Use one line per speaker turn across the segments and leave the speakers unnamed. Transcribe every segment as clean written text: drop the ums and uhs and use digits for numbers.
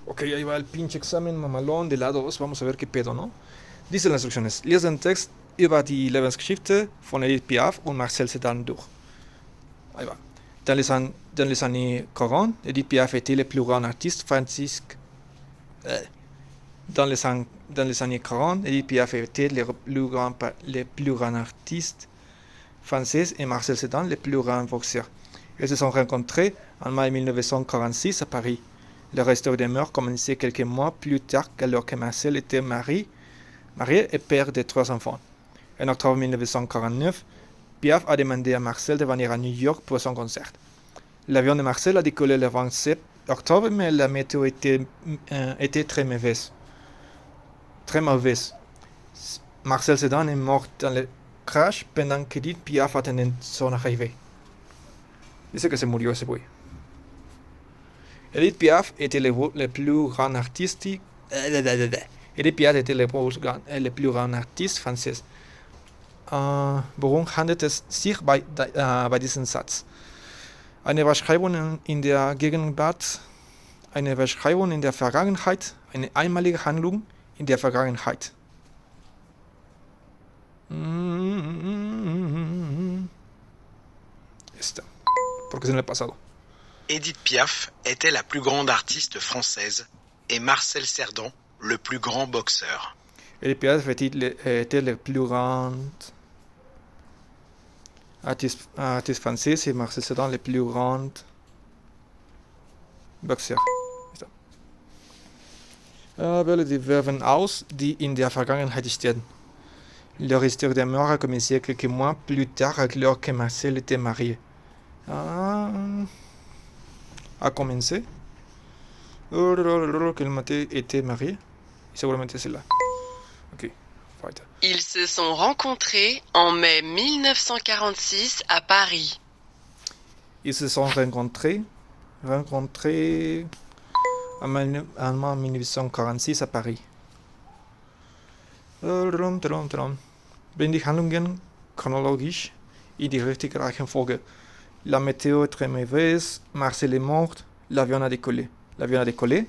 Ok, ahí va el pinche examen mamalón de la 2. Vamos a ver qué pedo, ¿no? Dice las instrucciones. Lese den Text über die Lebensgeschichte von Edith Piaf und Marcel Cerdan durch. Ahí va. Dans les années 40, Edith Piaf était le plus grand artiste francisque. Dans les années 40, Edith Piaf était le plus grand artiste français et Marcel Cerdan le plus grand boxeur. Ils se sont rencontrés en mai 1946 à Paris. Leur histoire demeure commençait quelques mois plus tard alors que Marcel était marié et père de 3 enfants. En octobre 1949, Piaf a demandé à Marcel de venir à New York pour son concert. L'avion de Marcel a décollé le 27 octobre, mais la météo était très mauvaise. Très mauvaise. Marcel Cerdan est mort dans le crash pendant qu'Edith Piaf attendait son arrivée. Dice que se murió ese güey. Edith Piaf était le plus grand artiste. Edith Piaf était le plus grand artiste français. Worum handelt es sich bei diesem Satz? Eine Beschreibung in der Gegenwart, eine Beschreibung in der Vergangenheit, eine einmalige Handlung in der Vergangenheit. Esta. Porque es en el pasado.
Edith Piaf était la plus grande artiste française et Marcel Cerdan le plus grand boxeur.
Edith Piaf était le plus grand artiste français et Marcel Cerdan le plus grand boxeur. Wähle die Verben aus, die in der Vergangenheit stehen. Leur histoire d'amour a commencé quelques mois plus tard alors que Marcel était marié. A commencé que le matin était marié. Seguramente c'est là. Ok, weiter.
Ils se sont rencontrés en mai 1946 à Paris.
Ils se sont rencontrés en mai 1946 à Paris. Wenn die Handlungen chronologisch in die richtige Reihenfolge. La météo est très mauvaise, Marcel est mort, l'avion a décollé. L'avion a décollé,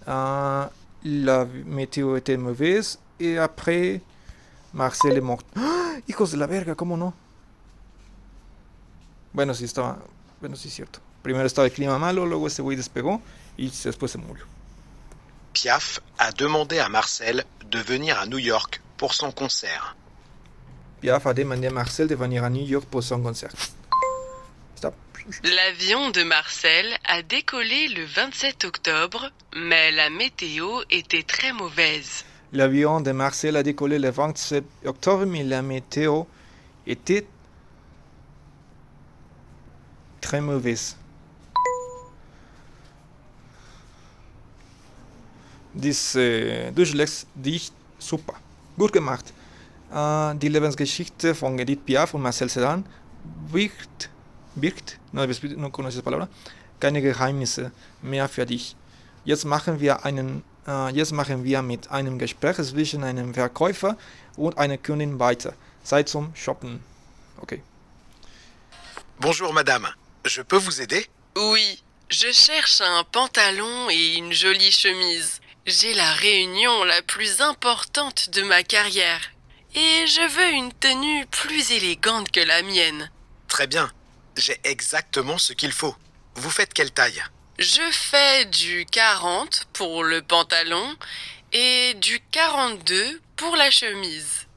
la météo était mauvaise, et après, Marcel est mort. ¡Ah! Hijos de la verga, ¿cómo no? Bueno, sí es cierto. Primero estaba el clima malo, luego ese güey despegó, y después se murió.
Piaf a demandé à Marcel de venir à New York pour son concert.
Piaf a demandé à Marcel de venir à New York pour son concert. Stop.
L'avion de Marcel a décollé le 27 octobre, mais la météo était très mauvaise.
L'avion de Marcel a décollé le 27 octobre, mais la météo était très mauvaise. Diese Durchlegsdicht super. Gut gemacht. Die Lebensgeschichte von Edith Piaf und Marcel Cerdan birgt, no conoces esa palabra, keine Geheimnisse mehr für dich. Jetzt machen wir mit einem Gespräch zwischen einem Verkäufer und einer Kundin weiter. Zeit zum Shoppen. Okay.
Bonjour madame, je peux vous aider?
Oui, je cherche un pantalon et une jolie chemise. J'ai la réunion la plus importante de ma carrière. Et je veux une tenue plus élégante que la mienne.
Très bien, j'ai exactement ce qu'il faut. Vous faites quelle taille?
Je fais du 40 pour le pantalon et du 42 pour la chemise.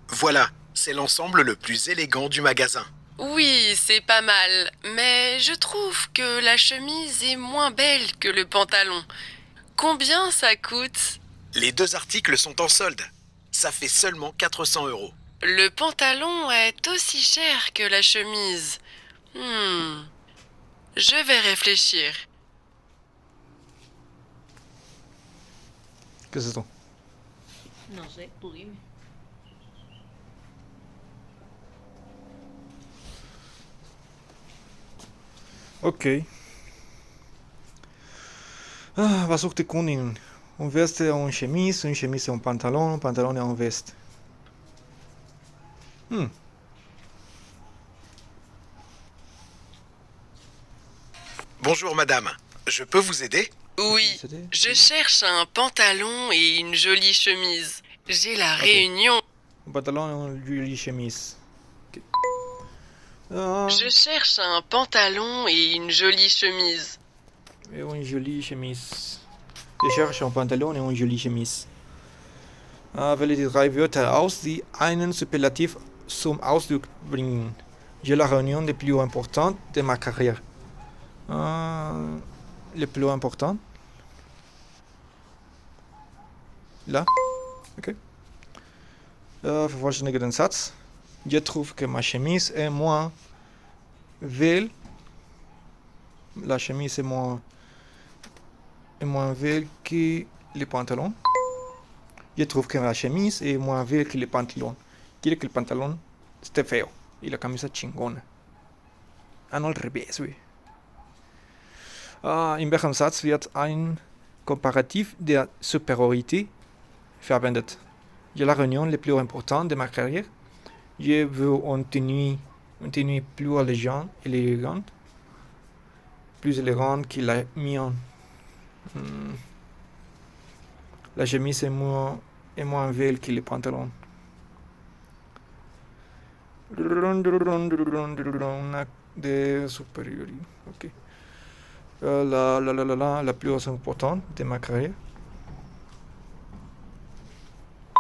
Voilà, c'est l'ensemble le plus élégant du magasin.
Oui, c'est pas mal, mais je trouve que la chemise est moins belle que le pantalon. Combien ça coûte?
Les deux articles sont en solde. Ça fait seulement 400 €.
Le pantalon est aussi cher que la chemise. Je vais réfléchir.
¿Qué es esto?
No sé, tú dime.
Ok. Was sucht die Kundin? Un veste et un chemise et un pantalon et un veste.
Bonjour madame, Je peux vous aider?
Oui,
C'était-
je cherche un pantalon et une jolie chemise. J'ai la réunion.
Un pantalon et une jolie chemise. Ok.
Je cherche un pantalon et une jolie chemise.
Et une jolie chemise. Je cherche un pantalon et une jolie chemise. Wähle die 3 Wörter aus, die einen Superlativ zum Ausdruck bringen. J'ai la réunion les plus importantes de ma carrière. Le plus important. Là. Ok. Vervollständige den Satz. Je trouve que ma chemise est moins belle. La chemise est moins belle que les pantalons. Je trouve que la chemise est moins belle que les pantalons. Quiere que el pantalón esté feo y la camisa chingona. No, al revés, güey. In welchem Satz wird ein Komparativ der Superiorité verwendet? J'ai la réunion la plus importante de ma carrière. Je veux une tenue plus élégante, plus élégante que la mienne. La chemise est moins belle que les pantalons. De supériorité. Ok. La plus importante de ma carrière.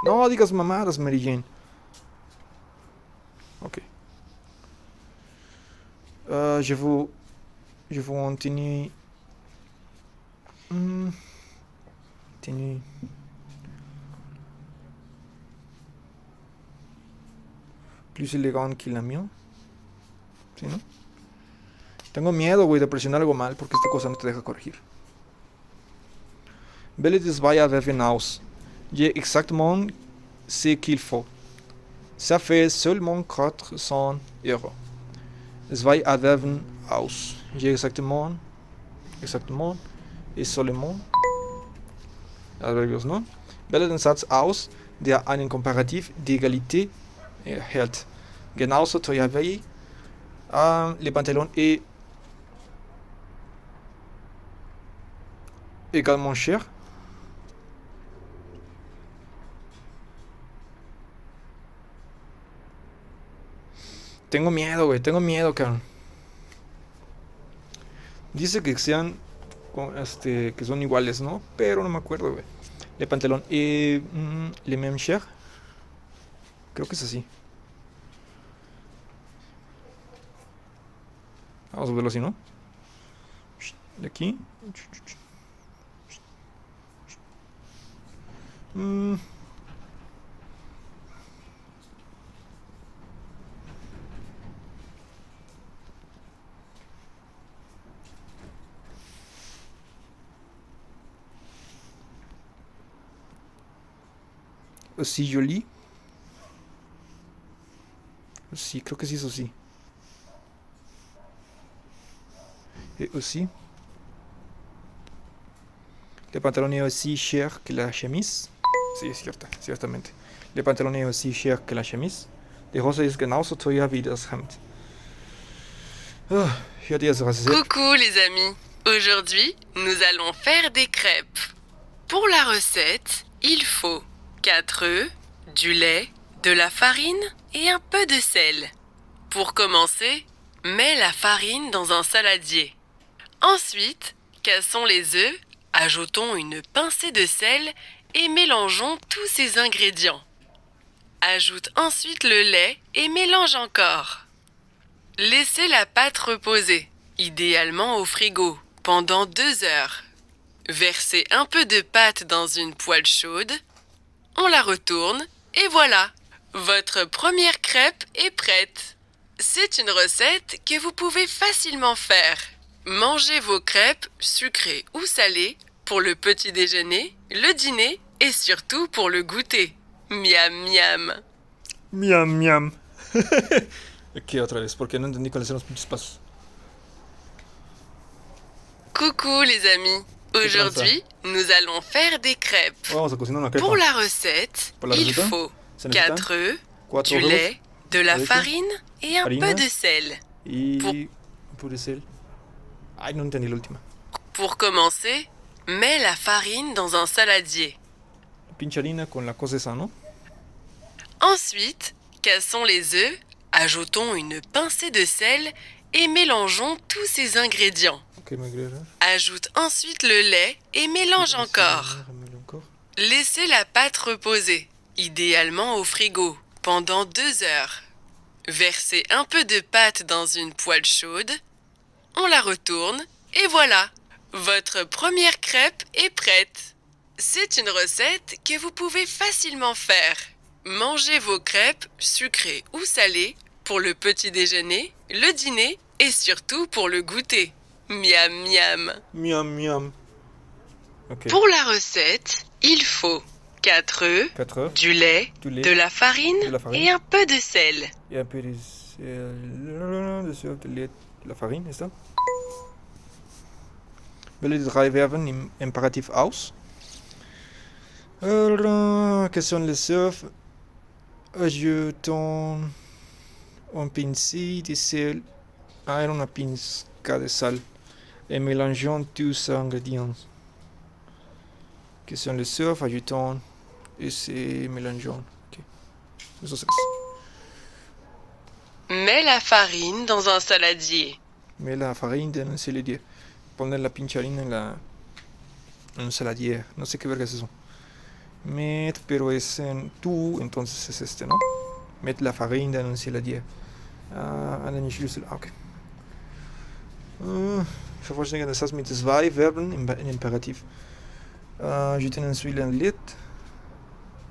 No digas mamadas, Mary Jane. Ok. Je veux une tenue. Tenue. Plus elegante que la mía. ¿Sí, no? Tengo miedo, güey, de presionar algo mal porque esta cosa no te deja corregir. Wähle die 2 Adverben aus. J'ai exactement ce qu'il faut. Ça fait seulement 400 €. 2 Adverben aus. J'ai exactement et seulement. Adverbios, no? Wähle den Satz aus, der einen Komparativ d'égalité erhält. Genauso teuer wie les pantalons est également cher. Tengo miedo, cabrón. Dice que sean que son iguales, ¿no? Pero no me acuerdo, güey. Le pantalón et le même cher. Creo que es así. Vamos a verlo así, ¿no? De aquí. Aussi joli. Sí, creo que sí es así. Et aussi. Le pantalón est aussi cher que la chemise. Sí, es cierto, ciertamente. Le pantalón est aussi cher que la chemise. Die Hose ist genauso teuer wie das Hemd. Ich hatte jetzt rasiert.
Coucou les amis. Aujourd'hui, nous allons faire des crêpes. Pour la recette, il faut 4 œufs, du lait, de la farine et un peu de sel. Pour commencer, mets la farine dans un saladier. Ensuite, cassons les œufs, ajoutons une pincée de sel et mélangeons tous ces ingrédients. Ajoute ensuite le lait et mélange encore. Laissez la pâte reposer, idéalement au frigo, pendant 2 heures. Versez un peu de pâte dans une poêle chaude. On la retourne et voilà, votre première crêpe est prête. C'est une recette que vous pouvez facilement faire. Mangez vos crêpes, sucrées ou salées, pour le petit déjeuner, le dîner et surtout pour le goûter. Miam miam.
Miam, miam. Ok, otra vez, porque no entendí cuáles eran los pinches pasos.
Coucou les amis. Aujourd'hui, nous allons faire des crêpes.
Vamos a cocinar una crepa.
Pour la recette,
Pour la
il
receta,
faut
se necesitan
4 œufs,
4
du
huevos
lait, de la
leche,
farine et un
harina.
peu de sel.
y un peu de sel. Ay, no entendí la última.
Pour commencer, mets la farine dans un saladier.
Pinche harina con la cosa esa, ¿no?
Ensuite, cassons les œufs, ajoutons une pincée de sel et mélangeons tous ces ingrédients.
Ok, me agrada.
Ajoute ensuite le lait et mélange encore.
Encore.
Laissez la pâte reposer, idéalement au frigo, pendant 2 heures. Versez un peu de pâte dans une poêle chaude. On la retourne et voilà, votre première crêpe est prête. C'est une recette que vous pouvez facilement faire. Mangez vos crêpes, sucrées ou salées, pour le petit déjeuner, le dîner et surtout pour le goûter. Miam miam.
Miam, miam. Ok.
Pour la recette, il faut 4 œufs,
4 heures.
du lait,
Du lait,
de la farine
de la farine.
et un peu de sel.
Et un peu de lait, de la farine, ist das? Wähle die 3 Verben im Imperativ aus. Quels sont les œufs? Ajoutons un pincée de sel à una pizca de sal et mélangeons tous ces ingrédients. Quels sont les œufs? Ajoutons et c'est mélangeons. Ok. Eso es.
Mets la farine dans un saladier.
Mets la farine dans un saladier. Poner la pinche harina en un saladier. No sé qué verga es eso. Met, pero es en tú, entonces es este, ¿no? Met la farine dans un saladier. An den Schlüssel. Okay. Vervollständigen das heißt mit 2 Verben im Imperativ. Ajouten ensuite un lait.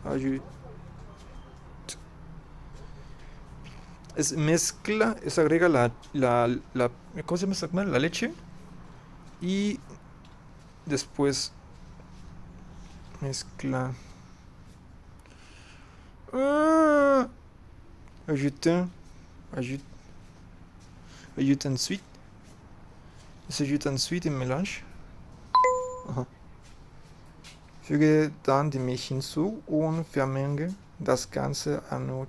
Ajoute. Es mezcla, es agrega ¿cómo se llama? La leche. Y después mezcla. Ajoute ensuite. Es ajoute ensuite im mélange. Aha. Füge dann die Milch hinzu und vermenge das Ganze erneut.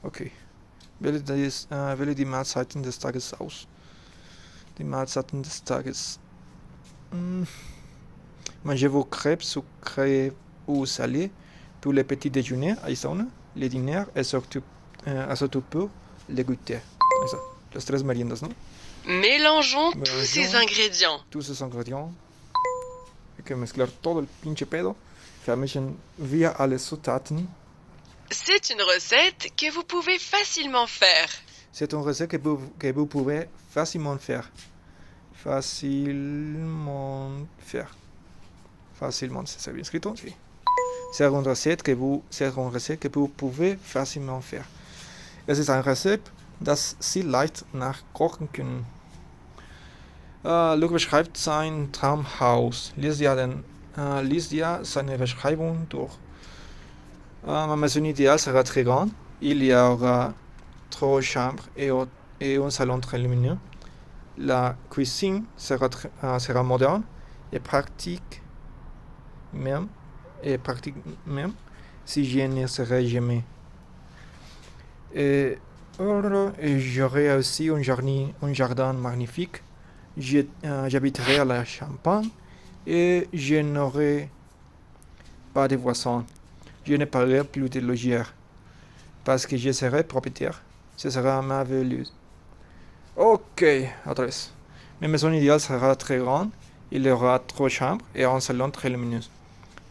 Okay. Wähle die Mahlzeiten des Tages aus. Die Mahlzeiten des Tages. Mangez vos crêpes sucrées ou salées pour le petit déjeuner, le dîner et surtout pour le goûter. Eso, las 3 meriendas, ¿no?
Mélangeons tous ces ingrédients.
Tous ces ingrédients. Hay que mezclar todo el pinche pedo. Vermischen wir alle Zutaten.
C'est une recette que vous pouvez facilement faire.
C'est une recette que vous pouvez facilement faire. Facilement, c'est bien escrito? Sí. C'est une recette que vous pouvez facilement faire. Es ist ein Rezept, das Sie leicht nachkochen können. Luke beschreibt sein Traumhaus. Lies ja seine Beschreibung durch. Ma maison idéale sera très grande. Il y aura 3 chambres et un salon très lumineux. La cuisine sera moderne et pratique même si je ne serai jamais. Et j'aurai aussi un jardin magnifique. J'habiterai à la Champagne et je n'aurai pas de voisins. Je ne paierai plus de loyer parce que je serai propriétaire. Ce sera merveilleux. Ok, otra vez. Ma maison idéale sera très grande. Il y aura 3 chambres et un salon très lumineux.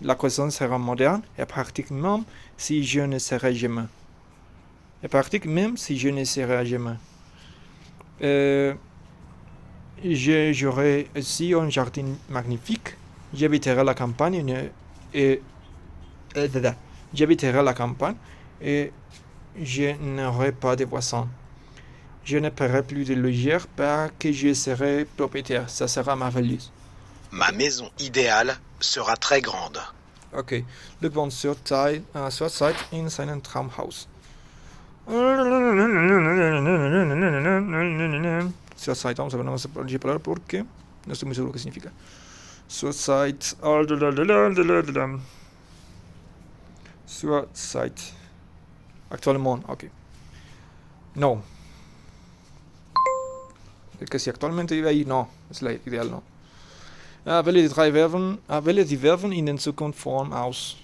La cuisine sera moderne et pratique même si je ne serai jamais. J'aurai aussi un jardin magnifique. J'habiterai à la campagne et je n'aurai pas de voisins. Je ne paierai plus de loyer parce que je serai propriétaire. Ça sera merveilleux.
Ma maison idéale sera très grande.
Okay, Luke wohnt zurzeit in seinem Traumhaus. Zurzeit, vamos a ver nomás la palabra porque no estoy muy seguro qué significa. Zurzeit. Zurzeit. Actuellement, ok. No. El que si actualmente vive ahí, no. Es la ideal, no. Wähle die Verben in den Zukunftsform aus.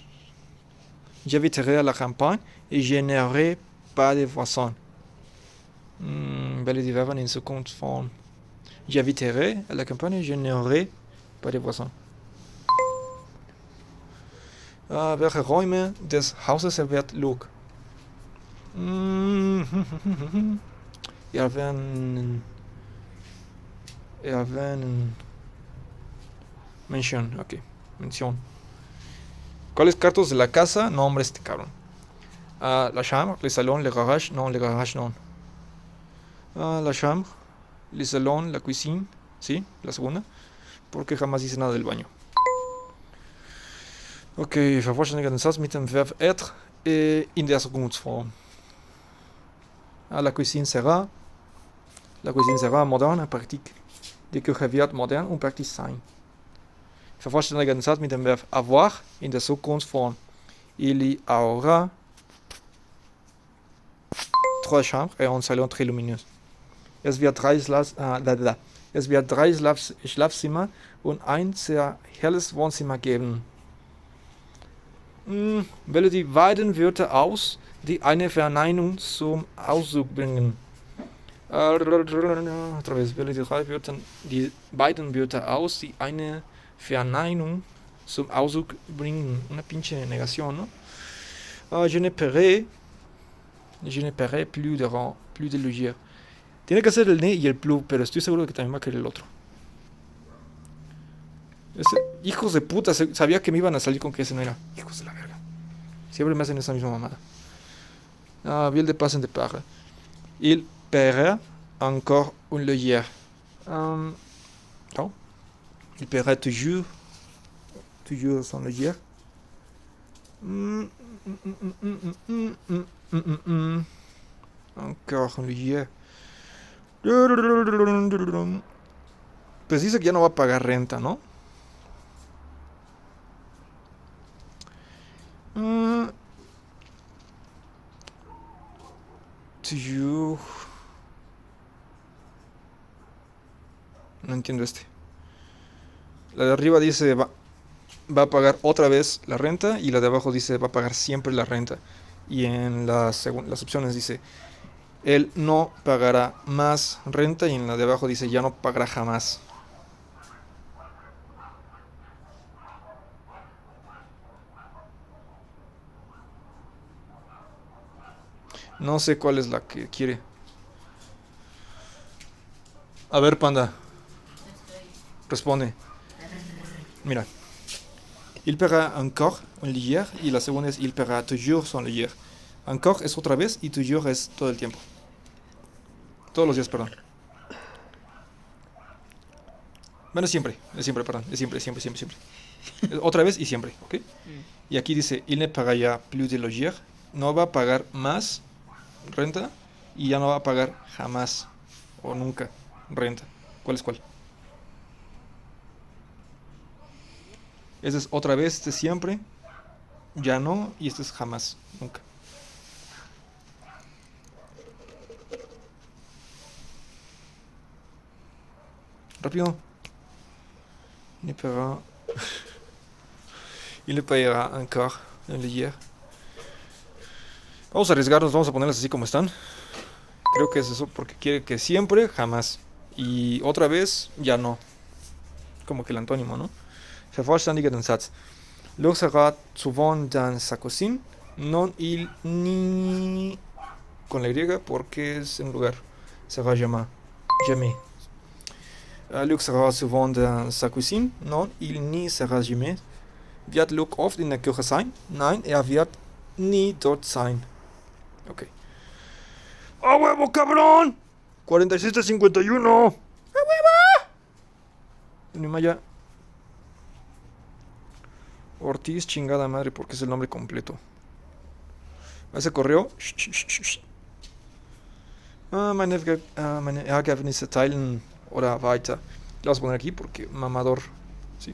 J'inviterai à la campagne et je n'aurai pas de voisins. Wähle die Verben in Zukunftsform. J'inviterai à la campagne et je n'aurai pas de voisins. Welche Räume des Hauses erwähnt Luke? Erwähnen. Mention, ok. Mención. ¿Cuáles cartos de la casa? No, hombre, este cabrón. La chambre, le salon, le garage. No, le garage no. La chambre, le salon, la cuisine. Sí, la segunda. Porque jamás dice nada del baño. Ok, vervollständige den Satz mit dem Verb être in der Zukunftsform. La cuisine sera. La cuisine sera moderne und pratique. Die Küche wird modern und praktisch sein. Vervollständige den Satz mit dem Verb avoir in der Zukunftsform. Il y aura 3 chambres et un salon très lumineux. Es wird 3 Schlafzimmer und ein sehr helles Wohnzimmer geben. Wähle die beiden Wörter aus, die eine Verneinung zum Ausdruck bringen. Otra vez, wähle die beiden Wörter aus, die eine Verneinung zum Ausdruck bringen. Una pinche negación, ¿no? Je ne paierai plus de loyer. Tiene que ser el ne y el plus, pero estoy seguro de que también va a querer el otro. Hijos de puta, sabía que me iban a salir con que ese no era. Hijos de la verga. Siempre me hacen esa misma mamada. Ville de passen de part. Il paiera encore un loyer. Non. Il paiera toujours son loyer. Encore un loyer. Pues dice que ya no va a pagar renta, ¿no? No entiendo este. La de arriba dice va a pagar otra vez la renta y la de abajo dice va a pagar siempre la renta. Y en las opciones dice él no pagará más renta y en la de abajo dice ya no pagará jamás. No sé cuál es la que quiere. A ver, panda. Responde. Mira. Il paiera encore un loyer y la segunda es il paiera toujours son loyer. Encore es otra vez y toujours es todo el tiempo. Todos los días, perdón. Bueno, es siempre, perdón. Es siempre. Otra vez y siempre, ¿ok? Y aquí dice il ne paiera plus de loyer. No va a pagar más renta y ya no va a pagar jamás o nunca renta. ¿Cuál es cuál? Este es otra vez, este es siempre, ya no, y este es jamás, nunca. Rápido. Il ne paiera encore un loyer. Vamos a arriesgarnos, vamos a ponerlas así como están. Creo que es eso porque quiere que siempre, jamás. Y otra vez, ya no. Como que el antónimo, ¿no? Vervollständige den Satz. L'eau sera souvent dans sa cuisine. Non il ni... Con la Y porque es en lugar. Sera jamais. Luke sera souvent dans sa cuisine. Non, il n'y sera jamais. Wird Luke oft in der Küche sein? Nein, wird nie dort sein. Ok. ¡A huevo, cabrón! 47-51. ¡A huevo! Nimaya Ortiz, chingada madre, porque es el nombre completo. Ese correo. Meine Ergebnisse teilen oder weiter. Lo vamos a poner aquí porque mamador. Sí.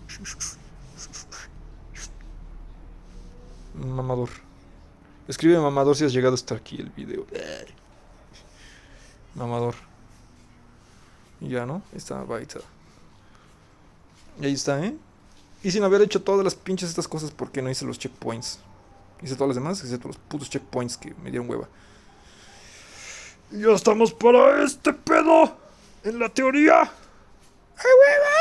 Mamador. Escribe mamador si has llegado hasta aquí el video. Mamador. Y ya, ¿no? Está Baita. Y ahí está, ¿eh? Y sin haber hecho todas las pinches estas cosas, porque no hice los checkpoints? Hice todas las demás, excepto los putos checkpoints que me dieron hueva. Y ya estamos para este pedo. En la teoría. ¡Ay, hueva!